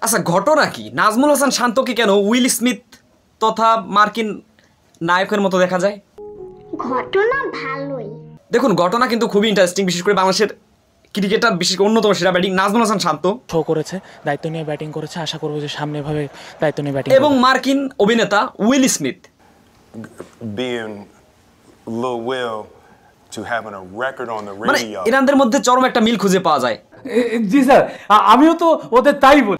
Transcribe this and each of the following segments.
আচ্ছা, ঘটনা কি? নাজমুল হাসান শান্তকে কেন উইল স্মিথ তথা মার্কিন নায়কের মতো দেখা যায়? ঘটনা ভালোই। দেখুন, ঘটনা কিন্তু খুবই ইন্টারেস্টিং, বিশেষ করে বাংলাদেশের ক্রিকেটার, বিশেষ করে অন্যতম সেরা ব্যাটিং নাজমুল হাসান শান্ত শো করেছে, দায়িত্ব নিয়ে ব্যাটিং করেছে। আশা করবো যে সামনে এভাবে দায়িত্ব নিয়ে ব্যাটিং এবং মার্কিন অভিনেতা will Smith. Being Lil Will to having a record on the মানে radio. এনাদের মধ্যে চরম একটা মিল খুঁজে পাওয়া যায়। জি স্যার, আমিও তো ওদের তাই বলি।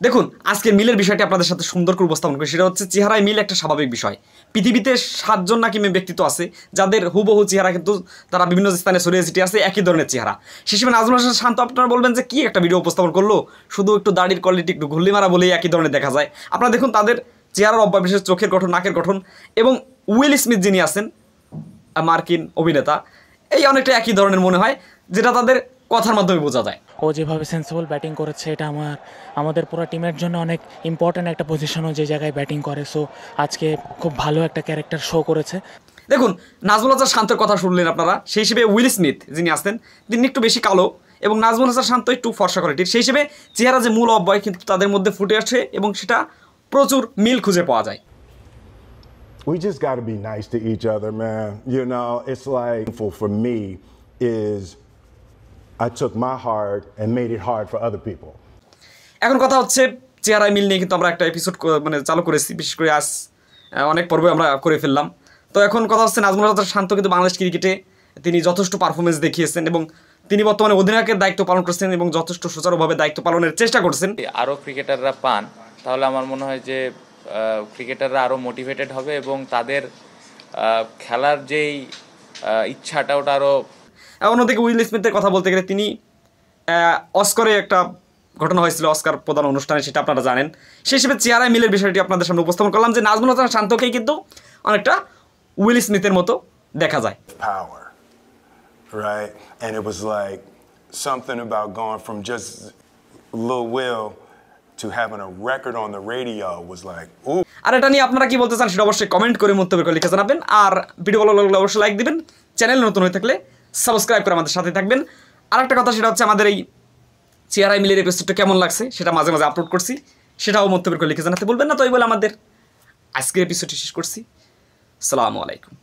দেখুন, আজকের মিলের বিষয়টি আপনাদের সাথে সুন্দর করে উপস্থাপন করি। সেটা হচ্ছে চেহারায় মিল একটা স্বাভাবিক বিষয়। পৃথিবীতে 7 জন নাকি ব্যক্তিত্ব আছে যাদের হুবহু চেহারা, কিন্তু তারা বিভিন্ন স্থানে ছড়িয়ে ছিটিয়ে আছে একই ধরনের চেহারা। সে হিসেবে নাজমুল হাসান শান্ত, আপনারা বলবেন যে কি একটা ভিডিও উপস্থাপন করলো, শুধু একটু দাড়ির কোয়ালিটি একটু ঘুল্লি মারা বলেই একই ধরনের দেখা যায়। আপনারা দেখুন তাদের চেহারার অভ্যাস, বিশেষ চোখের গঠন, নাকের গঠন, এবং উইল স্মিথ যিনি আছেন মার্কিন অভিনেতা, এই অনেকটা একই ধরনের মনে হয়, যেটা তাদের কথার মাধ্যমে বোঝা যায়। ও যেভাবে সেন্সিবল ব্যাটিং করেছে, এটা আমাদের পুরো টিমের জন্য অনেক ইম্পর্ট্যান্ট একটা পজিশনও যে জায়গায় ব্যাটিং করে। সো আজকে খুব ভালো একটা ক্যারেক্টার শো করেছে। দেখুন, নাজমুল হাসান শান্তর কথা শুনলেন আপনারা। সেই হিসেবে উইল স্মিথ যিনি আসতেন, তিনি একটু বেশি কালো এবং নাজমুল হাসান শান্ত একটু ফর্সা কোয়ালিটির। সেই হিসেবে চেহারা যে মূল অব্যয় কিন্তু তাদের মধ্যে ফুটে আসে এবং সেটা প্রচুর মিল খুঁজে পাওয়া যায়। We just got to be nice to each other, man. You know, it's like for me is I took my hard and made it hard for other people. এখন কথা হচ্ছে চেহারায় মিল নিয়ে কিন্তু আমরা একটা এপিসোড মানে চালু করেছি, বিশেষ করে আজ অনেক পর্বে আমরা করে ফেললাম। তো এখন কথা হচ্ছে নাজমুল হাসান শান্ত কিন্তু বাংলাদেশ ক্রিকেটে তিনি যথেষ্ট পারফরমেন্স দেখিয়েছেন এবং তিনি বর্তমানে অধিনায়কের দায়িত্ব পালন করছেন এবং যথেষ্ট সুচারুভাবে দায়িত্ব পালনের চেষ্টা করছেন। আরও ক্রিকেটাররা পান, তাহলে আমার মনে হয় যে ক্রিকেটাররা আরও মোটিভেটেড হবে এবং তাদের খেলার যেই ইচ্ছাটা ওটা আরও। অন্যদিকে উইল স্মিথের কথা বলতে গেলে তিনি অস্কারে একটা ঘটনা হয়েছিল, অস্কার প্রদান অনুষ্ঠানে, সেটা আপনারা জানেন। সেই হিসেবে চেহারায় মিলের বিষয়টি আপনাদের সামনে উপস্থাপন করলাম যে নাজমুল হাসান শান্তকেই কিন্তু অনেকটা উইল স্মিথের মতো দেখা যায়। Power, right? And it was like something about going from just Lil Will to having a record on the radio was like, ooh. আর এটা নিয়ে আপনারা কি বলতে চান সেটা অবশ্যই কমেন্ট করে মন্তব্য করে লিখে জানাবেন। আর ভিডিও ভালো লাগলে অবশ্যই লাইক দিবেন, চ্যানেল নতুন হয়ে থাকলে সাবস্ক্রাইব করে আমাদের সাথে থাকবেন। আর একটা কথা, সেটা হচ্ছে আমাদের এই চেহারায় মিলের এপিসোডটা কেমন লাগছে সেটা মাঝে মাঝে আপলোড করছি, সেটাও মন্তব্য করে লিখে জানাতে বলবেন না। তো এই বলে আমাদের আজকের এপিসোডটি শেষ করছি। আসসালামু আলাইকুম।